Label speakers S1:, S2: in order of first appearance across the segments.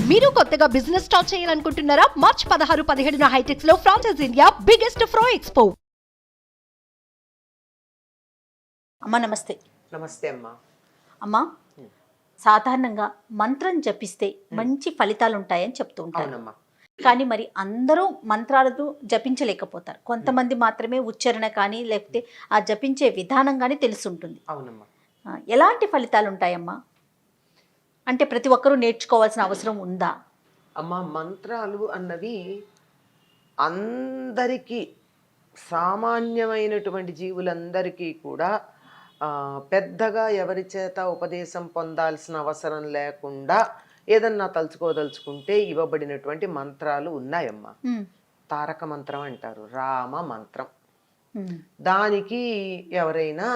S1: మీరు కొత్తగా business start చేయాలనుకుంటున్నారా? మార్చ్ 16, 17 హైటెక్స్ లో ఫ్రాన్సెస్ ఇండియా బిగ్గెస్ట్ ఫ్రో ఎక్స్పో.
S2: అమ్మ నమస్తే.
S3: నమస్తే అమ్మా.
S2: అమ్మా, సాధారణంగా మంత్రం జపిస్తే మంచి ఫలితాలు ఉంటాయని చెప్తూ ఉంటారు.
S3: అవునమ్మా.
S2: కానీ మరి అందరూ మంత్రాలను జపించలేకపోతారు. కొంతమంది మాత్రమే ఉచ్చారణ కానీ లేకపోతే ఆ జపించే విధానం కానీ తెలుసుంటుంది.
S3: అవునమ్మా.
S2: ఎలాంటి ఫలితాలు ఉంటాయమ్మా? అంటే ప్రతి ఒక్కరూ నేర్చుకోవాల్సిన అవసరం ఉందా?
S3: అమ్మా, మంత్రాలు అన్నవి అందరికీ, సామాన్యమైనటువంటి జీవులందరికీ కూడా పెద్దగా ఎవరి చేత ఉపదేశం పొందాల్సిన అవసరం లేకుండా ఏదన్నా తలుచుకోదలుచుకుంటే ఇవ్వబడినటువంటి మంత్రాలు ఉన్నాయమ్మా. తారక మంత్రం అంటారు, రామ మంత్రం. దానికి ఎవరైనా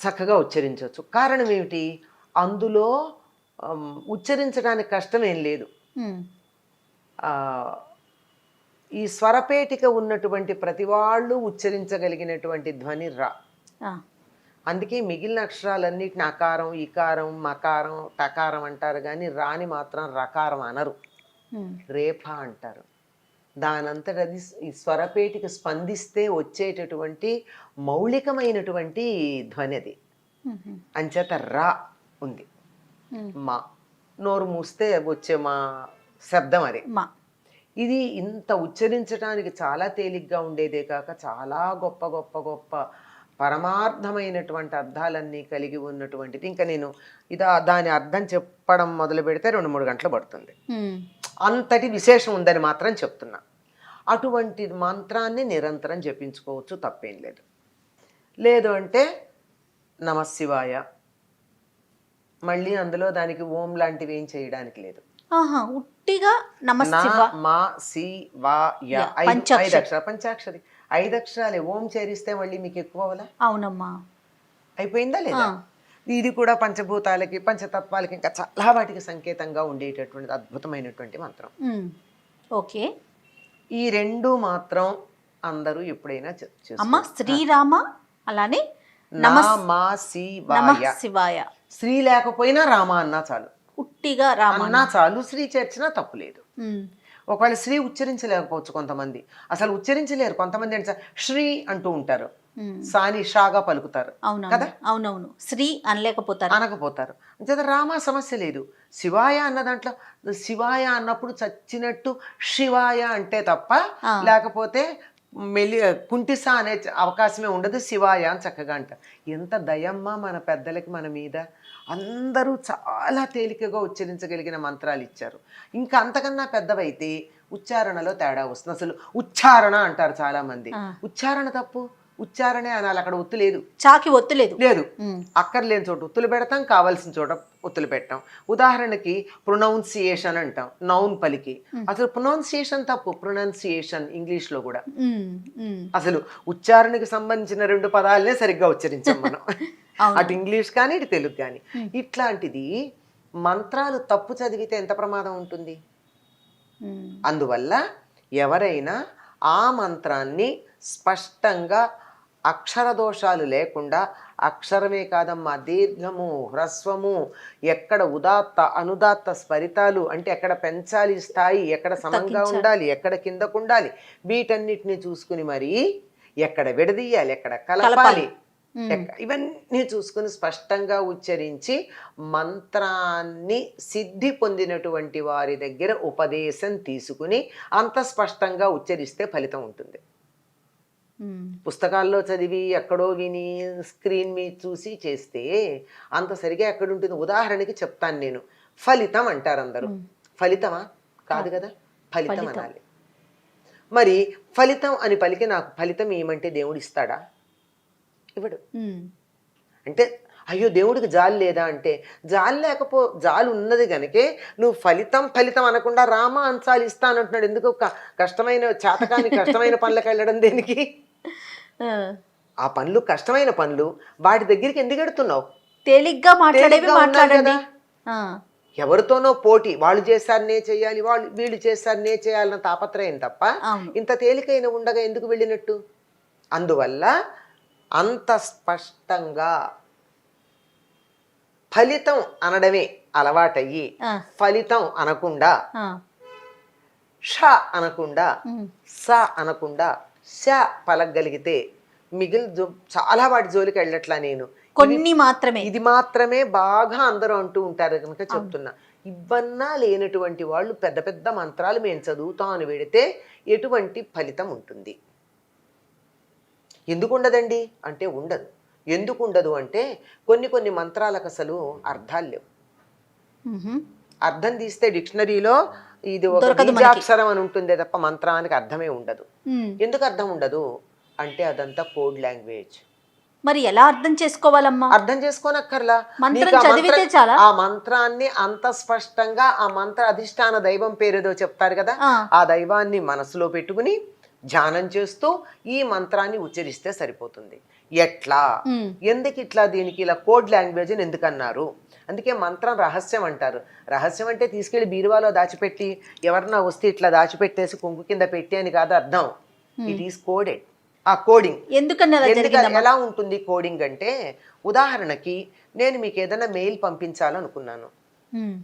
S3: చక్కగా ఉచ్చరించవచ్చు. కారణం ఏమిటి? అందులో ఉచ్చరించడానికి కష్టం ఏం లేదు. ఈ స్వరపేటిక ఉన్నటువంటి ప్రతి వాళ్ళు ఉచ్చరించగలిగినటువంటి ధ్వని రా. అందుకే మిగిలిన అక్షరాలన్నిటిని అకారం, ఇకారం, మకారం, టకారం అంటారు, కానీ రాని మాత్రం రకారం అనరు, రేఫ అంటారు. దానంతట అది ఈ స్వరపేటిక స్పందిస్తే వచ్చేటటువంటి మౌలికమైనటువంటి ధ్వని అది. అంచేత రా ఉంది. మా నోరు మూస్తే వచ్చే మా శబ్దం అది. ఇది ఇంత ఉచ్చరించడానికి చాలా తేలిగ్గా ఉండేదే కాక చాలా గొప్ప గొప్ప గొప్ప పరమార్థమైనటువంటి అర్థాలన్నీ కలిగి ఉన్నటువంటిది. ఇంకా నేను దాని అర్థం చెప్పడం మొదలు పెడితే 2-3 గంటలు పడుతుంది. అంతటి విశేషం ఉందని మాత్రం చెప్తున్నా. అటువంటి మంత్రాన్ని నిరంతరం జపించుకోవచ్చు, తప్పేం లేదు. లేదు అంటే నమశివాయ, మళ్ళీ అందులో దానికి ఓం లాంటివి ఏం చేయడానికి లేదు.
S2: ఉట్టిగా
S3: పంచాక్షరి 5 అక్షరాలే. ఓం చేరిస్తే మళ్ళీ మీకు ఎక్కువ అవలా?
S2: అవునమ్మా.
S3: అయిపోయిందా లేదా? ఇది కూడా పంచభూతాలకి, పంచతత్వాలకి, ఇంకా చాలా వాటికి సంకేతంగా ఉండేటటువంటి అద్భుతమైనటువంటి మంత్రం.
S2: ఓకే.
S3: ఈ 2 మాత్రం అందరూ ఎప్పుడైనా
S2: అమ్మా. శ్రీరామ, అలానే శివాయ.
S3: శ్రీ లేకపోయినా రామ అన్నా చాలు,
S2: ఉట్టిగా రామ
S3: అన్నా చాలు. శ్రీ చేర్చినా తప్పు లేదు. ఒకవేళ శ్రీ ఉచ్చరించలేకపోవచ్చు కొంతమంది, అసలు ఉచ్చరించలేరు కొంతమంది. అంటే శ్రీ అంటూ ఉంటారు, సాని షాగా పలుకుతారు కదా.
S2: అవునవును, శ్రీ అనకపోతారు.
S3: అంచేత రామ సమస్య లేదు. శివాయ అన్న దాంట్లో శివాయ అన్నప్పుడు చచ్చినట్టు శివాయ అంటే తప్ప, లేకపోతే కుంటిసా అనే అవకాశమే ఉండదు. శివాయ అని చక్కగా అంటారు. ఎంత దయమ్మా మన పెద్దలకి మన మీద. అందరూ చాలా తేలికగా ఉచ్చరించగలిగిన మంత్రాలు ఇచ్చారు. ఇంకా అంతకన్నా పెద్దవైతే ఉచ్చారణలో తేడా వస్తుంది. అసలు ఉచ్చారణ అంటారు చాలా మంది. ఉచ్చారణ తప్పు, ఉచ్చారణే అనాలి. అక్కడ ఒత్తు లేదు,
S2: చాకి ఒత్తు లేదు.
S3: అక్కర్లేని చోట ఒత్తులు పెడతాం, కావాల్సిన చోట ఒత్తులు పెట్టాం. ఉదాహరణకి ప్రొనౌన్సియేషన్ అంటాం, నౌన్ పలికి. అసలు ప్రొనౌన్సియేషన్ తప్పు, ప్రొనౌన్సియేషన్ ఇంగ్లీష్లో కూడా. అసలు ఉచ్చారణకి సంబంధించిన 2 పదాలనే సరిగ్గా ఉచ్చరించాం మనం, అటు ఇంగ్లీష్ కానీ ఇటు తెలుగు కానీ. ఇట్లాంటిది మంత్రాలు తప్పు చదివితే ఎంత ప్రమాదం ఉంటుంది. అందువల్ల ఎవరైనా ఆ మంత్రాన్ని స్పష్టంగా అక్షర దోషాలు లేకుండా, అక్షరమే కాదమ్మా, దీర్ఘము, హ్రస్వము, ఎక్కడ ఉదాత్త అనుదాత్త స్వరితాలు అంటే ఎక్కడ పెంచాలి స్థాయి, ఎక్కడ సమంగా ఉండాలి, ఎక్కడ కిందకు ఉండాలి, వీటన్నిటిని చూసుకుని మరి ఎక్కడ విడదీయాలి, ఎక్కడ కలపాలి, ఇవన్నీ చూసుకుని స్పష్టంగా ఉచ్చరించి మంత్రాన్ని సిద్ధి పొందినటువంటి వారి దగ్గర ఉపదేశం తీసుకుని అంత స్పష్టంగా ఉచ్చరిస్తే ఫలితం ఉంటుంది. పుస్తకాల్లో చదివి ఎక్కడో విని స్క్రీన్ మీద చూసి చేస్తే అంత సరిగా ఎక్కడుంటుంది. ఉదాహరణకి చెప్తాను నేను. ఫలితం అంటారు అందరూ. ఫలితమా? కాదు కదా, ఫలితం అనాలి. మరి ఫలితం అని పలికి నాకు ఫలితం ఏమంటే దేవుడు ఇస్తాడా? ఇవ్వడు. అంటే అయ్యో దేవుడికి జాలి లేదా అంటే, జాలి ఉన్నది కనుకే నువ్వు ఫలితం అనకుండా రామ అంశాలు ఇస్తానంటున్నాడు. ఎందుకు? కష్టమైన పనులకు వెళ్ళడం దేనికి? ఆ పనులు కష్టమైన పనులు, వాటి దగ్గరికి ఎందుకు ఎడుతున్నావు?
S2: తేలిగ్గా మాట్లాడండి.
S3: ఎవరితోనో పోటీ, వాళ్ళు చేశారు నే చేయాలి, వీళ్ళు చేశారు నే చేయాలన్న తాపత్రయం తప్ప ఇంత తేలికైన ఉండగా ఎందుకు వెళ్ళినట్టు? అందువల్ల అంత స్పష్టంగా ఫలితం అనడమే అలవాటయ్యి
S2: ఆ,
S3: ఫలితం అనకుండా
S2: ఆ,
S3: ష అనకుండా
S2: ఉమ్,
S3: స అనకుండా ష పలకగలిగితే చాలా వాటి జోలికి వెళ్ళట్లా నేను.
S2: కొన్ని మాత్రమే.
S3: ఇది మాత్రమే బాగా అందరూ అంటూ ఉంటారు కనుక చెప్తున్నా. ఇవన్నా లేనటువంటి వాళ్ళు పెద్ద పెద్ద మంత్రాలు మేము చదువుతాం అని పెడితే ఎటువంటి ఫలితం ఉంటుంది? ఎందుకు ఉండదండి అంటే ఉండదు. ఎందుకు ఉండదు అంటే కొన్ని మంత్రాలకు అసలు అర్థాలు లేవు.
S2: ఉహు.
S3: అర్థం తీస్తే డిక్షనరీలో ఇది ఒక
S2: దొరకదు మనకి.
S3: బీజాక్షరం అని ఉంటుందే తప్ప మంత్రానికి అర్థమే ఉండదు.
S2: ఉమ్.
S3: ఎందుకు అర్థం ఉండదు అంటే అదంతా కోడ్ లాంగ్వేజ్.
S2: మరి ఎలా అర్థం చేసుకోవాలమ్మా?
S3: అర్థం చేసుకోనక్కర్లా.
S2: మంత్రం
S3: నీకు ఆ
S2: చదివితే చాలా?
S3: ఆ మంత్రాన్ని అంత స్పష్టంగా ఆ మంత్ర అధిష్టాన దైవం పేరేదో చెప్తారు కదా,
S2: ఆ.
S3: ఆ దైవాన్ని మనసులో పెట్టుకుని ధ్యానం చేస్తూ ఈ మంత్రాన్ని ఉచ్చరిస్తే సరిపోతుంది. ఎట్లా,
S2: ఉమ్.
S3: ఎందుకు ఇట్లా, దీనికి ఇలా కోడ్ లాంగ్వేజ్ అని ఎందుకన్నారు? అందుకే మంత్రం రహస్యం అంటారు. రహస్యం అంటే తీసుకెళ్లి బీరువాలో దాచిపెట్టి ఎవరన్నా వస్తే ఇట్లా దాచిపెట్టేసి కుంకు కింద పెట్టి అని కాదు అర్థం. It is coded. ఆ కోడింగ్
S2: ఎందుకని అలా జరిగిందమ్మా?
S3: ఎలా ఉంటుంది కోడింగ్ అంటే, ఉదాహరణకి నేను మీకు ఏదైనా మెయిల్ పంపించాలనుకున్నాను.
S2: ఉమ్.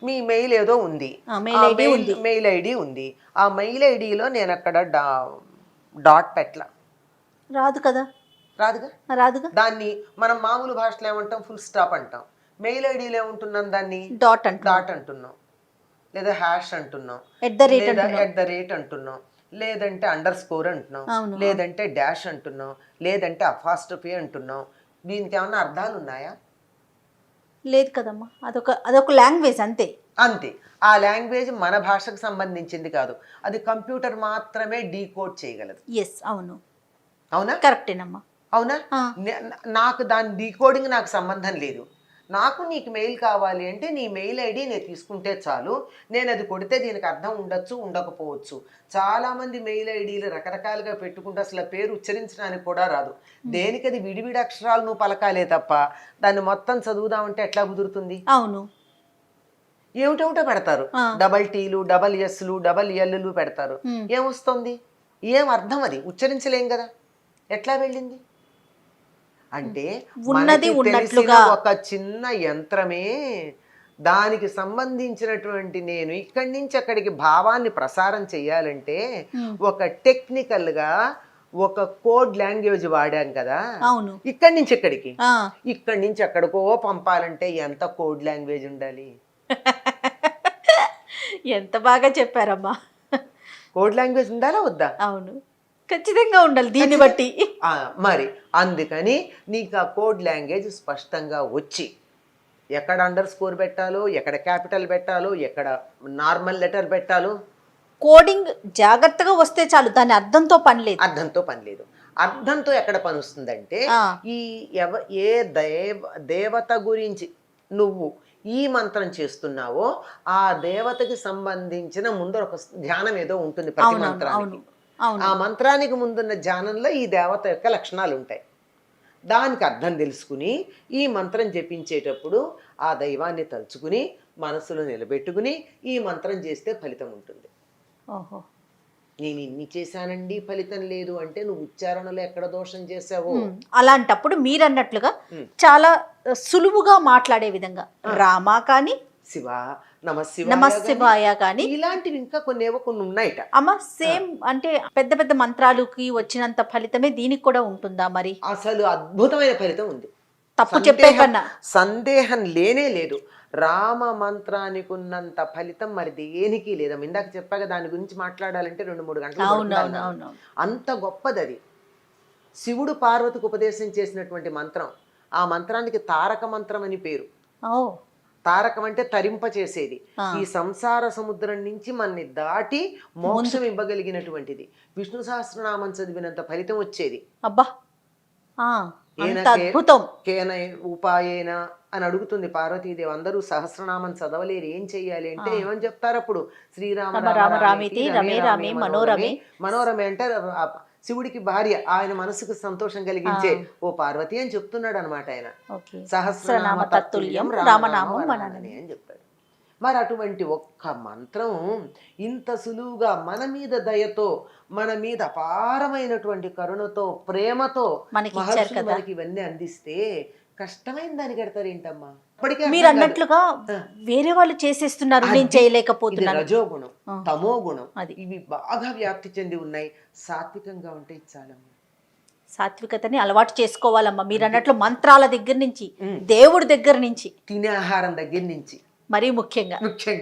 S3: మీ మెయిల్ ఏదో ఉంది,
S2: మెయిల్ ఐడి ఉంది.
S3: మెయిల్ ఐడి ఉంది. ఆ మెయిల్ ఐడిలో నేను అక్కడ డాట్ పెట్టలా.
S2: రాదు కదా.
S3: రాదుగా.
S2: రాదుగా.
S3: దాన్ని మనం మామూలు భాషలో ఏమంటాం? ఫుల్ స్టాప్ అంటాం. మెయిల్ ఐడిలో ఏముంటున్నాం? దాన్ని
S2: డాట్ అంట.
S3: డాట్ అంటున్నాం, లేదా హ్యాష్ అంటున్నాం,
S2: ఎట్ ద రేట్
S3: లేదా
S2: అంటున్నాం.
S3: ఎట్ ద రేట్ అంటున్నాం, లేదంటే అండర్ స్కోర్ అంటున్నాం,
S2: అవును.
S3: లేదంటే డాష్ అంటున్నాం, లేదంటే అపాస్ట్రఫీ అంటున్నాం. దీనికి ఏమన్నా అర్థాలు ఉన్నాయా?
S2: లేదు కదమ్మా. అదొక లాంగ్వేజ్ అంతే.
S3: అంతే. ఆ లాంగ్వేజ్ మన భాషకు సంబంధించింది కాదు. అది కంప్యూటర్ మాత్రమే డీకోడ్ చేయగలదు.
S2: ఎస్, అవును,
S3: అవునా?
S2: కరెక్టేనమ్మా.
S3: అవునా?
S2: ఆ.
S3: నాకు దాని డీకోడింగ్ నాకు సంబంధం లేదు. నాకు నీకు మెయిల్ కావాలి అంటే నీ మెయిల్ ఐడి నేను తీసుకుంటే చాలు. నేను అది కొడితే దీనికి అర్థం ఉండొచ్చు, ఉండకపోవచ్చు. చాలామంది మెయిల్ ఐడీలు రకరకాలుగా పెట్టుకుంటే అసలు ఆ పేరు ఉచ్చరించడానికి కూడా రాదు. దేనికి అది విడివిడి అక్షరాలు నువ్వు పలకాలే తప్ప దాన్ని మొత్తం చదువుదామంటే ఎట్లా కుదురుతుంది?
S2: అవును.
S3: ఏమిటేమిటో పెడతారు. డబల్ టీలు, డబల్ ఎస్లు, డబల్ ఎల్లు పెడతారు. ఏమొస్తుంది? ఏం అర్థం? అది ఉచ్చరించలేం కదా. ఎట్లా వెళ్ళింది అంటే
S2: ఉన్నది
S3: మనకి తెలిసిన
S2: ఉన్నట్లుగా
S3: ఒక చిన్న యంత్రమే దానికి సంబంధించినటువంటి, నేను ఇక్కడి నుంచి అక్కడికి భావాన్ని ప్రసారం చేయాలంటే ఒక టెక్నికల్ గా ఒక కోడ్ లాంగ్వేజ్ వాడాం కదా.
S2: అవును.
S3: ఇక్కడి నుంచి ఎక్కడికి,
S2: ఆ.
S3: ఇక్కడి నుంచి ఎక్కడికో పంపాలంటే ఎంత కోడ్ లాంగ్వేజ్ ఉండాలి?
S2: ఎంత బాగా చెప్పారమ్మా.
S3: కోడ్ లాంగ్వేజ్ ఉండాలా వద్దా?
S2: అవును, ఖచ్చితంగా ఉండాలి దీన్ని బట్టి.
S3: మరి అందుకని నీకు ఆ కోడ్ లాంగ్వేజ్ స్పష్టంగా వచ్చి ఎక్కడ అండర్ స్కోర్ పెట్టాలో, ఎక్కడ క్యాపిటల్ పెట్టాలో, ఎక్కడ నార్మల్ లెటర్ పెట్టాలో
S2: కోడింగ్ జాగ్రత్తగా వస్తే చాలు, దాని అర్థంతో పని లేదు.
S3: అర్థంతో పని లేదు. అర్థంతో ఎక్కడ పని వస్తుందంటే,
S2: ఆ.
S3: ఈ ఏ దేవత గురించి నువ్వు ఈ మంత్రం చేస్తున్నావో ఆ దేవతకి సంబంధించిన ముందర ఒక ధ్యానం ఏదో ఉంటుంది ప్రతి
S2: అవును,
S3: మంత్రానికి.
S2: అవును, అవును.
S3: ఆ మంత్రానికి ముందున్న ధ్యానంలో ఈ దేవత యొక్క లక్షణాలు ఉంటాయి. దానికి అర్థం తెలుసుకుని ఈ మంత్రం జపించేటప్పుడు ఆ దైవాన్ని తలుచుకుని మనసులో నిలబెట్టుకుని ఈ మంత్రం చేస్తే ఫలితం ఉంటుంది.
S2: ఓహో.
S3: నేను ఇన్ని చేశానండి ఫలితం లేదు అంటే నువ్వు ఉచ్చారణలో ఎక్కడ దోషం చేసావో.
S2: అలాంటప్పుడు మీరన్నట్లుగా చాలా సులువుగా మాట్లాడే విధంగా రామ కానీ,
S3: శివ
S2: నమశివాయ కానీ,
S3: ఇలాంటివి ఇంకా కొన్ని ఉన్నాయిట.
S2: అమ్మ సేమ్ అంటే పెద్ద పెద్ద మంత్రాలకి వచ్చినంత ఫలితమే దీనికి కూడా ఉంటుందా మరి?
S3: అసలు అద్భుతమైన ఫలితం ఉంది,
S2: తప్పు చెప్పే కన్నా
S3: సందేహం లేనే లేదు. రామ మంత్రానికి ఉన్నంత ఫలితం మరి దేనికి లేదమ్మా. ఇందాక చెప్పాక దాని గురించి మాట్లాడాలంటే 2-3 గంటలు పడుతుంది. అంత గొప్పది అది. శివుడు పార్వతికి ఉపదేశం చేసినటువంటి మంత్రం. ఆ మంత్రానికి తారక మంత్రం అని పేరు. తారకం అంటే తరింప చేసేది. ఈ సంసార సముద్రం నుంచి మనని దాటి మోక్షం ఇవ్వగలిగినటువంటిది. విష్ణు సహస్రనామం చదివినంత ఫలితం వచ్చేది.
S2: అబ్బా, అద్భుతం.
S3: కేన ఉపాయేన అని అడుగుతుంది పార్వతీదేవి. అందరూ సహస్రనామం చదవలేరు, ఏం చెయ్యాలి అంటే ఏమని చెప్తారు అప్పుడు? శ్రీరామ రామ రామేతి రమే రామే మనోరమే. మనోరమే అంటే శివుడికి భార్య, ఆయన మనసుకు సంతోషం కలిగించే ఓ పార్వతి అని చెప్తున్నాడు అనమాట ఆయన. సహస్రనామ తత్తుల్యం రామనామం అని చెప్తాడు. మరి అటువంటి ఒక్క మంత్రం ఇంత సులువుగా మన మీద దయతో, మన మీద అపారమైనటువంటి కరుణతో, ప్రేమతో మనకి ఇవన్నీ అందిస్తే కష్టమైన దానికి కడతారు ఏంటమ్మా? ఇప్పటికే
S2: మీరు
S3: అర్థం కాదు.
S2: అన్నట్లుగా వేరే వాళ్ళు చేసేస్తున్నారు, నేను
S3: ఇది
S2: చేయలేకపోతున్నాను.
S3: రజోగుణం, తమో గుణం,
S2: అది.
S3: ఇవి బాగా వ్యాప్తి చెంది ఉన్నాయి. సాత్వికంగా ఉంటే ఇది చాలమ్మా.
S2: సాత్వికతని అలవాటు చేసుకోవాలమ్మా. మీరు అన్నట్లు మంత్రాల దగ్గర నుంచి, దేవుడి దగ్గర నుంచి,
S3: తినే ఆహారం దగ్గర నుంచి
S2: మరీ ముఖ్యంగా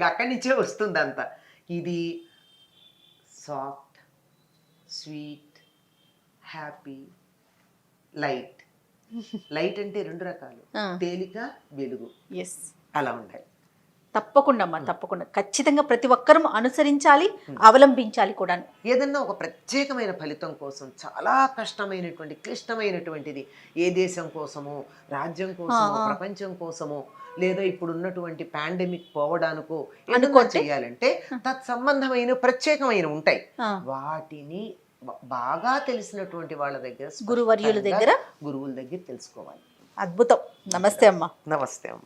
S3: అక్కడి నుంచే వస్తుంది అంతా. ఇది soft, sweet, happy, light. Light అంటే రెండు రకాలు, తేలిక, వెలుగు,
S2: ఎస్,
S3: అలా ఉంటాయి.
S2: తప్పకుండా అమ్మా, తప్పకుండా ఖచ్చితంగా ప్రతి ఒక్కరూ అనుసరించాలి, అవలంబించాలి కూడా.
S3: ఏదన్నా ఒక ప్రత్యేకమైన ఫలితం కోసం చాలా కష్టమైనటువంటి క్లిష్టమైనటువంటిది, ఏ దేశం కోసమో, రాజ్యం కోసమో, ప్రపంచం కోసమో, లేదా ఇప్పుడు ఉన్నటువంటి పాండమిక్ పోవడానికో ఏదన్నా చేయాలంటే తత్సంబంధమైన ప్రత్యేకమైన ఉంటాయి. వాటిని బాగా తెలిసినటువంటి వాళ్ళ దగ్గర,
S2: గురువుల దగ్గర
S3: తెలుసుకోవాలి.
S2: అద్భుతం. నమస్తే అమ్మా.
S3: నమస్తే అమ్మ.